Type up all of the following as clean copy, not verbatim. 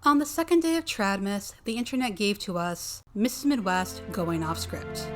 On the second day of Tradmas, the internet gave to us Mrs. Midwest going off script.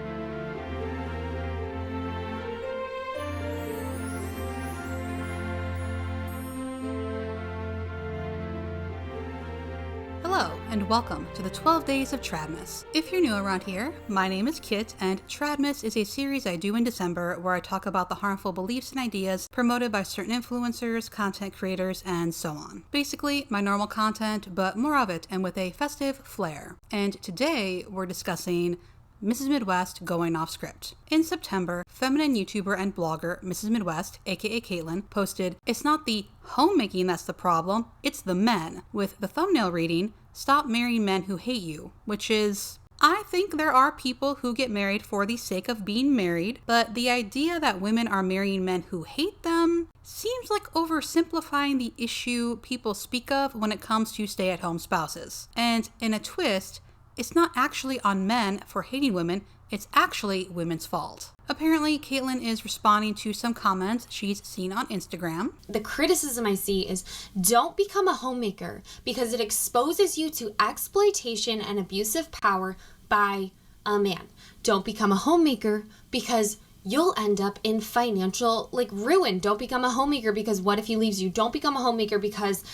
Hello, and welcome to the 12 Days of Tradmas. If you're new around here, my name is Kit, and Tradmas is a series I do in December where I talk about the harmful beliefs and ideas promoted by certain influencers, content creators, and so on. Basically, my normal content, but more of it and with a festive flair. And today, we're discussing Mrs. Midwest going off script. In September, feminine YouTuber and blogger Mrs. Midwest, aka Caitlin, posted, "It's not the homemaking that's the problem, it's the men," with the thumbnail reading, "Stop marrying men who hate you," which is, I think there are people who get married for the sake of being married, but the idea that women are marrying men who hate them seems like oversimplifying the issue people speak of when it comes to stay-at-home spouses. And in a twist, it's not actually on men for hating women, it's actually women's fault. Apparently, Caitlin is responding to some comments she's seen on Instagram. The criticism I see is, don't become a homemaker because it exposes you to exploitation and abusive power by a man. Don't become a homemaker because you'll end up in financial ruin. Don't become a homemaker because what if he leaves you? Don't become a homemaker because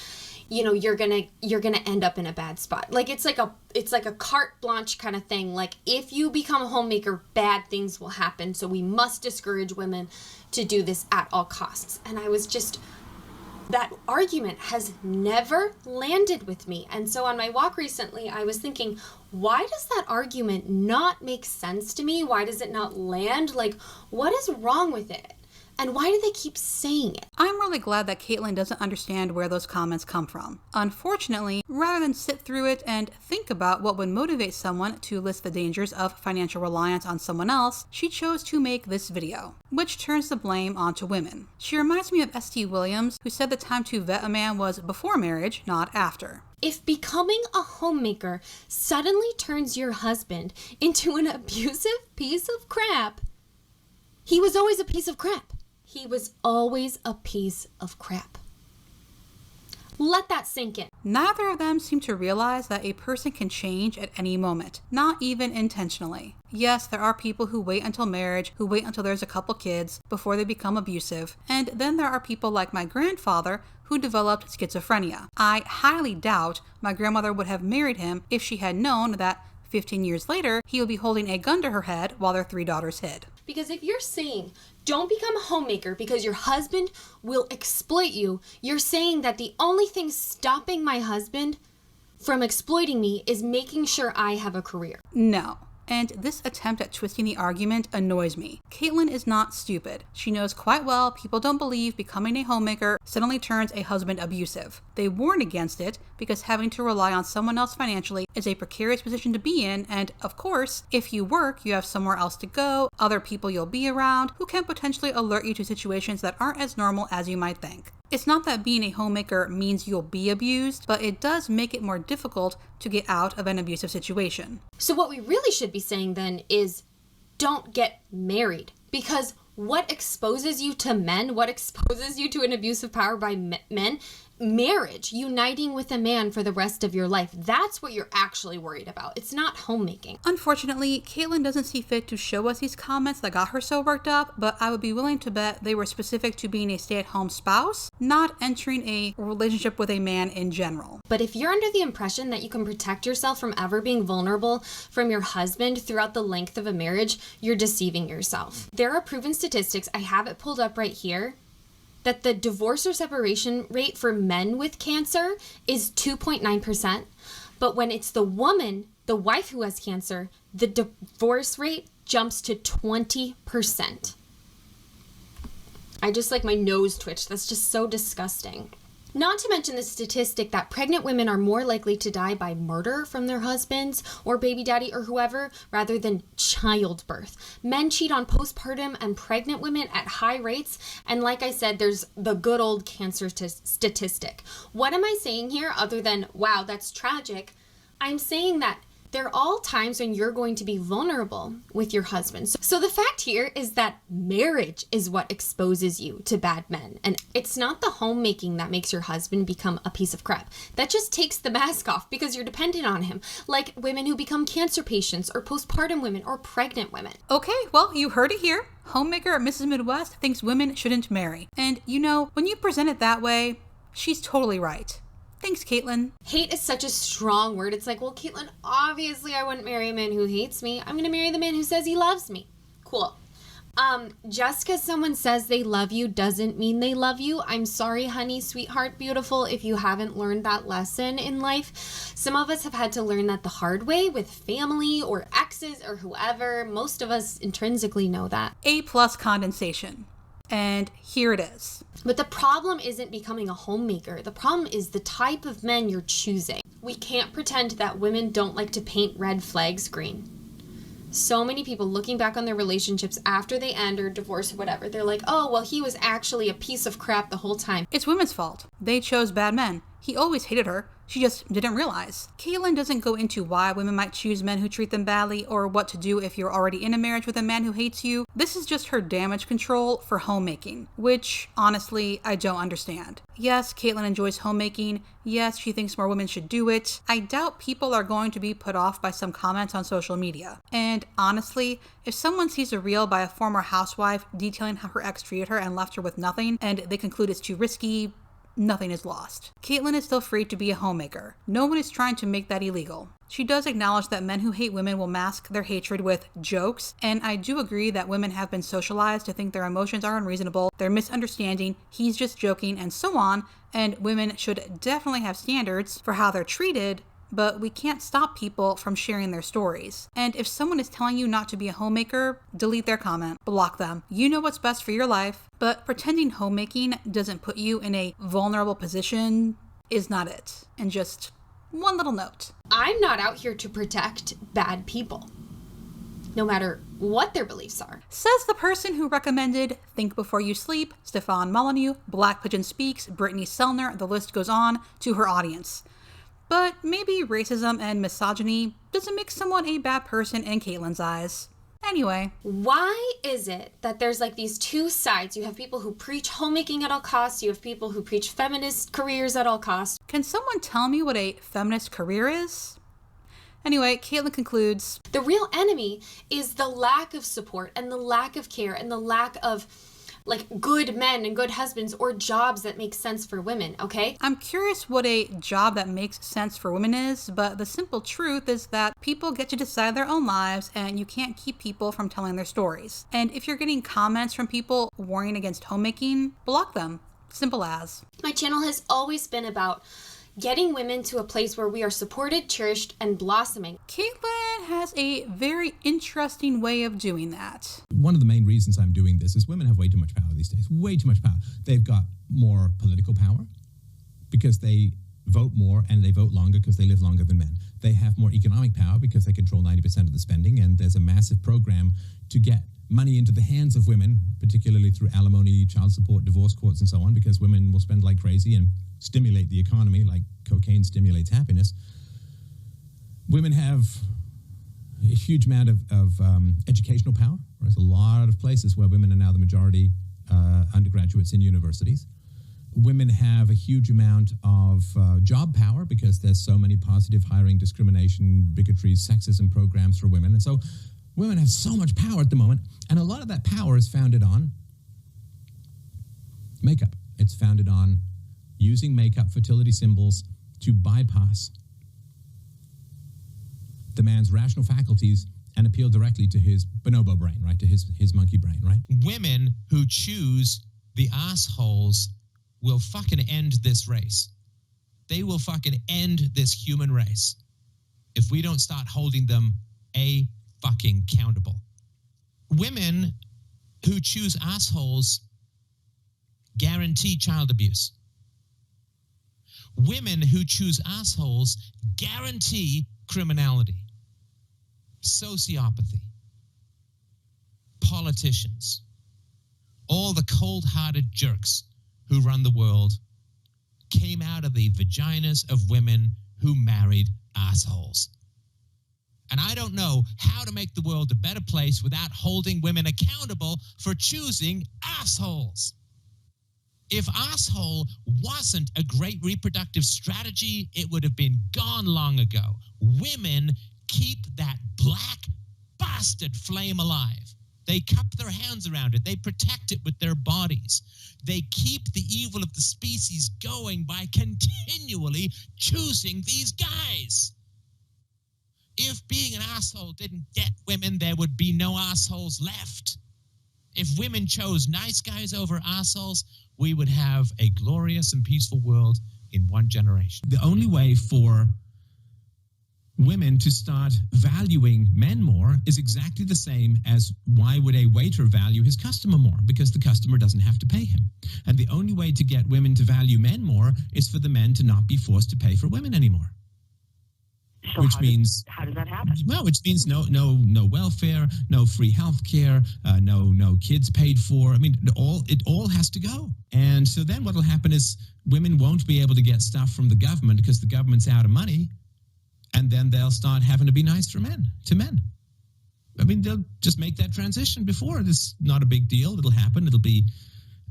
you're gonna end up in a bad spot. It's like a carte blanche kind of thing. Like, if you become a homemaker, bad things will happen. So we must discourage women to do this at all costs. And I was just, that argument has never landed with me. And so on my walk recently, I was thinking, why does that argument not make sense to me? Why does it not land? What is wrong with it? And why do they keep saying it? I'm really glad that Caitlin doesn't understand where those comments come from. Unfortunately, rather than sit through it and think about what would motivate someone to list the dangers of financial reliance on someone else, she chose to make this video, which turns the blame onto women. She reminds me of St. Williams, who said the time to vet a man was before marriage, not after. If becoming a homemaker suddenly turns your husband into an abusive piece of crap, he was always a piece of crap. He was always a piece of crap. Let that sink in. Neither of them seem to realize that a person can change at any moment, not even intentionally. Yes, there are people who wait until marriage, who wait until there's a couple kids before they become abusive, and then there are people like my grandfather who developed schizophrenia. I highly doubt my grandmother would have married him if she had known that 15 years later, he would be holding a gun to her head while their 3 daughters hid. Because if you're saying, don't become a homemaker because your husband will exploit you, you're saying that the only thing stopping my husband from exploiting me is making sure I have a career. No. And this attempt at twisting the argument annoys me. Caitlin is not stupid. She knows quite well people don't believe becoming a homemaker suddenly turns a husband abusive. They warn against it because having to rely on someone else financially is a precarious position to be in, and of course, if you work, you have somewhere else to go, other people you'll be around, who can potentially alert you to situations that aren't as normal as you might think. It's not that being a homemaker means you'll be abused, but it does make it more difficult to get out of an abusive situation. So what we really should be saying then is, don't get married. Because what exposes you to men, what exposes you to an abusive power by men? Marriage, uniting with a man for the rest of your life. That's what you're actually worried about. It's not homemaking. Unfortunately, Caitlin doesn't see fit to show us these comments that got her so worked up, but I would be willing to bet they were specific to being a stay-at-home spouse, not entering a relationship with a man in general. But if you're under the impression that you can protect yourself from ever being vulnerable from your husband throughout the length of a marriage, you're deceiving yourself. There are proven statistics, I have it pulled up right here, that the divorce or separation rate for men with cancer is 2.9%. But when it's the woman, the wife who has cancer, the divorce rate jumps to 20%. My nose twitched. That's just so disgusting. Not to mention the statistic that pregnant women are more likely to die by murder from their husbands or baby daddy or whoever rather than childbirth. Men cheat on postpartum and pregnant women at high rates. And like I said, there's the good old cancer statistic. What am I saying here other than, wow, that's tragic? I'm saying that They're all times when you're going to be vulnerable with your husband. So the fact here is that marriage is what exposes you to bad men. And it's not the homemaking that makes your husband become a piece of crap. That just takes the mask off because you're dependent on him. Like women who become cancer patients or postpartum women or pregnant women. Okay, well, you heard it here. Homemaker Mrs. Midwest thinks women shouldn't marry. And you know, when you present it that way, she's totally right. Thanks, Caitlin. Hate is such a strong word. It's like, well, Caitlin, obviously I wouldn't marry a man who hates me. I'm going to marry the man who says he loves me. Cool. Just because someone says they love you doesn't mean they love you. I'm sorry, honey, sweetheart, beautiful, if you haven't learned that lesson in life. Some of us have had to learn that the hard way with family or exes or whoever. Most of us intrinsically know that. A+ condensation. And here it is. But the problem isn't becoming a homemaker. The problem is the type of men you're choosing. We can't pretend that women don't like to paint red flags green. So many people looking back on their relationships after they end or divorce or whatever, they're like, oh, well, he was actually a piece of crap the whole time. It's women's fault. They chose bad men. He always hated her. She just didn't realize. Caitlin doesn't go into why women might choose men who treat them badly or what to do if you're already in a marriage with a man who hates you. This is just her damage control for homemaking, which, honestly, I don't understand. Yes, Caitlin enjoys homemaking. Yes, she thinks more women should do it. I doubt people are going to be put off by some comments on social media. And honestly, if someone sees a reel by a former housewife detailing how her ex treated her and left her with nothing, and they conclude it's too risky, nothing is lost. Caitlin is still free to be a homemaker. No one is trying to make that illegal. She does acknowledge that men who hate women will mask their hatred with jokes, and I do agree that women have been socialized to think their emotions are unreasonable, they're misunderstanding, he's just joking, and so on, and women should definitely have standards for how they're treated, but we can't stop people from sharing their stories. And if someone is telling you not to be a homemaker, delete their comment, block them. You know what's best for your life, but pretending homemaking doesn't put you in a vulnerable position is not it. And just one little note. I'm not out here to protect bad people, no matter what their beliefs are. Says the person who recommended Think Before You Sleep, Stefan Molyneux, Black Pigeon Speaks, Brittany Sellner, the list goes on, to her audience. But maybe racism and misogyny doesn't make someone a bad person in Caitlin's eyes. Anyway. Why is it that there's like these two sides? You have people who preach homemaking at all costs. You have people who preach feminist careers at all costs. Can someone tell me what a feminist career is? Anyway, Caitlin concludes, the real enemy is the lack of support and the lack of care and the lack of good men and good husbands or jobs that make sense for women, okay? I'm curious what a job that makes sense for women is, but the simple truth is that people get to decide their own lives and you can't keep people from telling their stories. And if you're getting comments from people warning against homemaking, block them. Simple as. My channel has always been about getting women to a place where we are supported, cherished, and blossoming. Caitlin has a very interesting way of doing that. One of the main reasons I'm doing this is women have way too much power these days. Way too much power. They've got more political power because they vote more and they vote longer because they live longer than men. They have more economic power because they control 90% of the spending, and there's a massive program to get money into the hands of women, particularly through alimony, child support, divorce courts, and so on, because women will spend like crazy and stimulate the economy like cocaine stimulates happiness. Women have a huge amount of educational power. There's a lot of places where women are now the majority undergraduates in universities. Women have a huge amount of job power because there's so many positive hiring, discrimination, bigotry, sexism programs for women. And so women have so much power at the moment, and a lot of that power is founded on makeup. It's founded on using makeup, fertility symbols, to bypass the man's rational faculties and appeal directly to his bonobo brain, right? To his monkey brain, right? Women who choose the assholes will fucking end this race. They will fucking end this human race if we don't start holding them fucking accountable. Women who choose assholes guarantee child abuse. Women who choose assholes guarantee criminality, sociopathy, politicians, all the cold-hearted jerks who run the world came out of the vaginas of women who married assholes. And I don't know how to make the world a better place without holding women accountable for choosing assholes. If asshole wasn't a great reproductive strategy, it would have been gone long ago. Women keep that black bastard flame alive. They cup their hands around it. They protect it with their bodies. They keep the evil of the species going by continually choosing these guys. If being an asshole didn't get women, there would be no assholes left. If women chose nice guys over assholes, we would have a glorious and peaceful world in one generation. The only way for women to start valuing men more is exactly the same as why would a waiter value his customer more? Because the customer doesn't have to pay him. And the only way to get women to value men more is for the men to not be forced to pay for women anymore. So Which means how does that happen? well, which means no welfare, no free health care, no kids paid for. I mean, it all has to go. And so then what will happen is women won't be able to get stuff from the government because the government's out of money, and then they'll start having to be nice to men. I mean, they'll just make that transition before. It's not a big deal. It'll happen. It'll be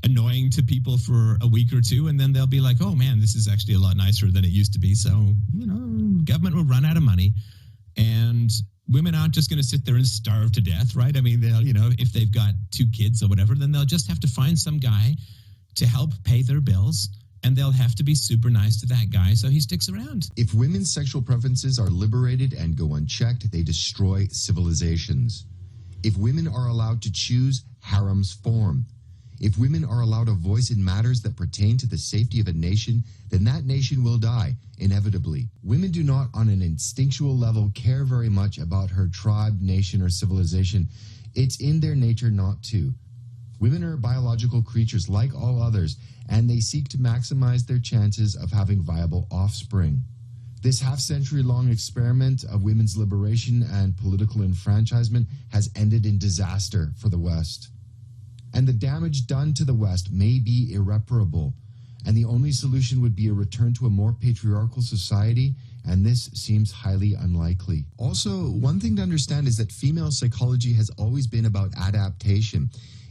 annoying to people for a week or two, and then they'll be like, oh man, this is actually a lot nicer than it used to be. So, government will run out of money, and women aren't just going to sit there and starve to death, right? I mean, they'll, if they've got 2 kids or whatever, then they'll just have to find some guy to help pay their bills, and they'll have to be super nice to that guy so he sticks around. If women's sexual preferences are liberated and go unchecked, they destroy civilizations. If women are allowed to choose, harems form. If women are allowed a voice in matters that pertain to the safety of a nation, then that nation will die, inevitably. Women do not, on an instinctual level, care very much about her tribe, nation, or civilization. It's in their nature not to. Women are biological creatures like all others, and they seek to maximize their chances of having viable offspring. This half-century-long experiment of women's liberation and political enfranchisement has ended in disaster for the West. And the damage done to the West may be irreparable, and the only solution would be a return to a more patriarchal society, and this seems highly unlikely. Also, one thing to understand is that female psychology has always been about adaptation.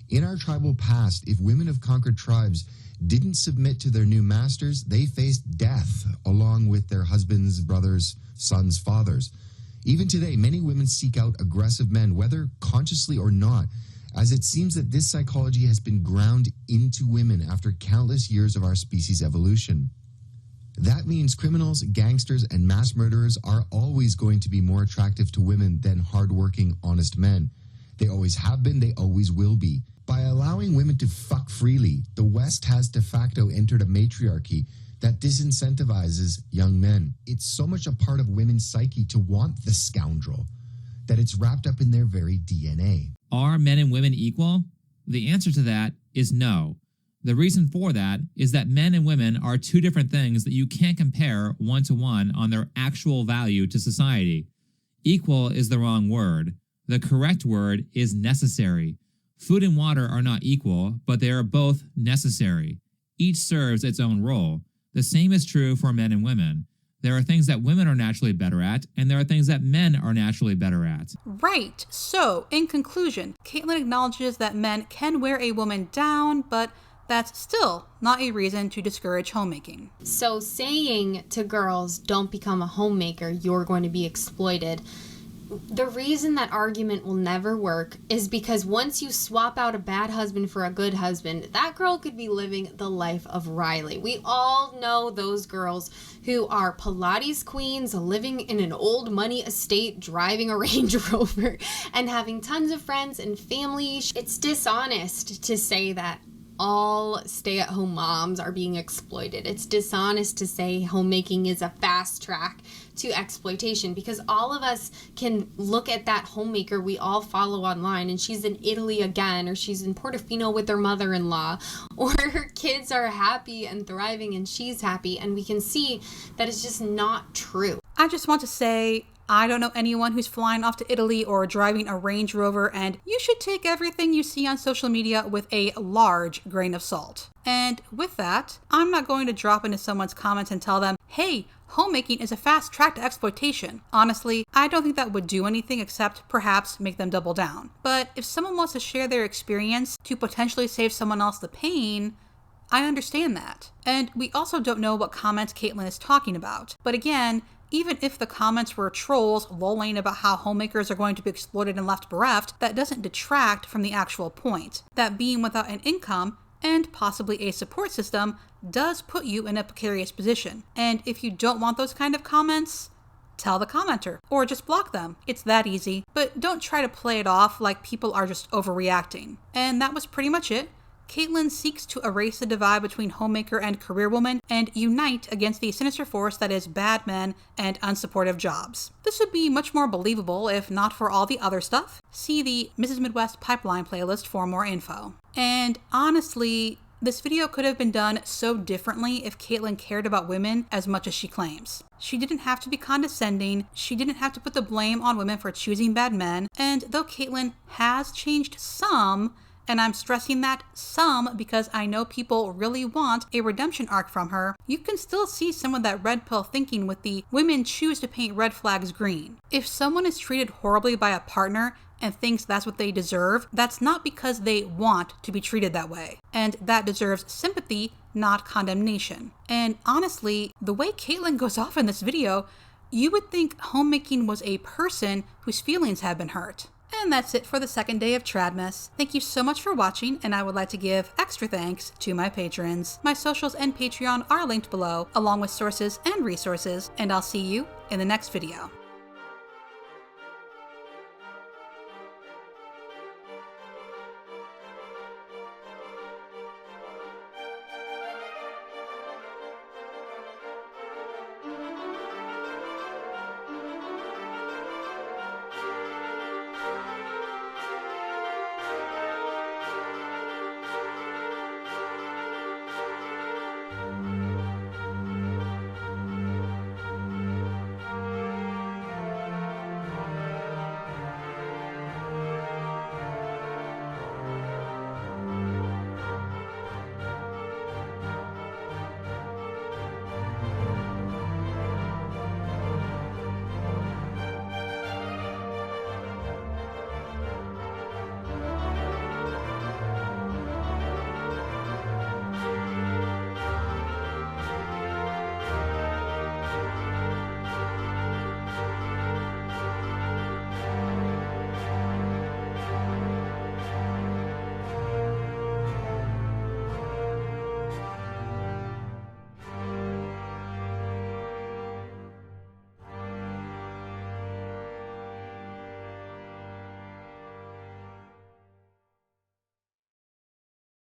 In our tribal past, if women of conquered tribes didn't submit to their new masters, they faced death along with their husbands, brothers, sons, fathers. Even today, many women seek out aggressive men, whether consciously or not, as it seems that this psychology has been ground into women after countless years of our species' evolution. That means criminals, gangsters, and mass murderers are always going to be more attractive to women than hardworking, honest men. They always have been, they always will be. By allowing women to fuck freely, the West has de facto entered a matriarchy that disincentivizes young men. It's so much a part of women's psyche to want the scoundrel that it's wrapped up in their very DNA. Are men and women equal? The answer to that is no. The reason for that is that men and women are 2 different things that you can't compare one-to-one on their actual value to society. Equal is the wrong word. The correct word is necessary. Food and water are not equal, but they are both necessary. Each serves its own role. The same is true for men and women. There are things that women are naturally better at, and there are things that men are naturally better at. Right. So, in conclusion, Caitlin acknowledges that men can wear a woman down, but that's still not a reason to discourage homemaking. So saying to girls, don't become a homemaker, you're going to be exploited. The reason that argument will never work is because once you swap out a bad husband for a good husband, that girl could be living the life of Riley. We all know those girls who are Pilates queens living in an old money estate, driving a Range Rover, and having tons of friends and family. It's dishonest to say that all stay-at-home moms are being exploited. It's dishonest to say homemaking is a fast track to exploitation, because all of us can look at that homemaker we all follow online, and she's in Italy again, or she's in Portofino with her mother-in-law, or her kids are happy and thriving and she's happy, and we can see that it's just not true. I just want to say, I don't know anyone who's flying off to Italy or driving a Range Rover, and you should take everything you see on social media with a large grain of salt. And with that, I'm not going to drop into someone's comments and tell them, hey, homemaking is a fast track to exploitation. Honestly, I don't think that would do anything except perhaps make them double down. But if someone wants to share their experience to potentially save someone else the pain, I understand that. And we also don't know what comments Caitlyn is talking about. But again, even if the comments were trolls lolling about how homemakers are going to be exploited and left bereft, that doesn't detract from the actual point. That being without an income and possibly a support system does put you in a precarious position. And if you don't want those kind of comments, tell the commenter or just block them. It's that easy. But don't try to play it off like people are just overreacting. And that was pretty much it. Caitlyn seeks to erase the divide between homemaker and career woman and unite against the sinister force that is bad men and unsupportive jobs. This would be much more believable if not for all the other stuff. See the Mrs. Midwest Pipeline playlist for more info. And honestly, this video could have been done so differently if Caitlyn cared about women as much as she claims. She didn't have to be condescending, she didn't have to put the blame on women for choosing bad men, and though Caitlyn has changed some, and I'm stressing that some because I know people really want a redemption arc from her, you can still see some of that red pill thinking with the women choose to paint red flags green. If someone is treated horribly by a partner and thinks that's what they deserve, that's not because they want to be treated that way. And that deserves sympathy, not condemnation. And honestly, the way Caitlyn goes off in this video, you would think homemaking was a person whose feelings have been hurt. And that's it for the second day of Tradmas. Thank you so much for watching, and I would like to give extra thanks to my patrons. My socials and Patreon are linked below, along with sources and resources, and I'll see you in the next video.